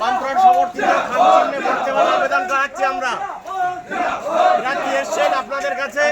বামফ্রন্ট সমর্থিত খামচিহ্নে ভোট দেওয়ার আবেদন জানাচ্ছি আমরা। প্রার্থী এসছেন আপনাদের কাছে।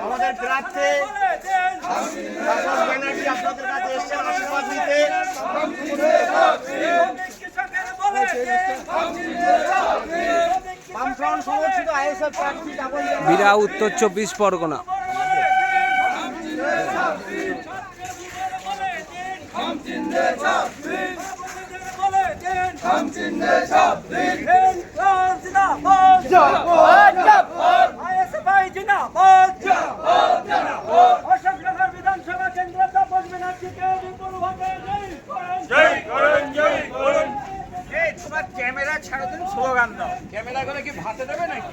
আমাদের প্রার্থী ব্যানার্জি আপনাদের কাছে এসছেন আশীর্বাদ দিতে। বামফ্রন্ট সমর্থিত আইএসএফ প্রার্থী বীরা, উত্তর 24 পরগনা। ক্যামেরা ছাড়ো দিন, স্লোগান দাও। ক্যামেরা করে কি ভাতে দেবে নাকি?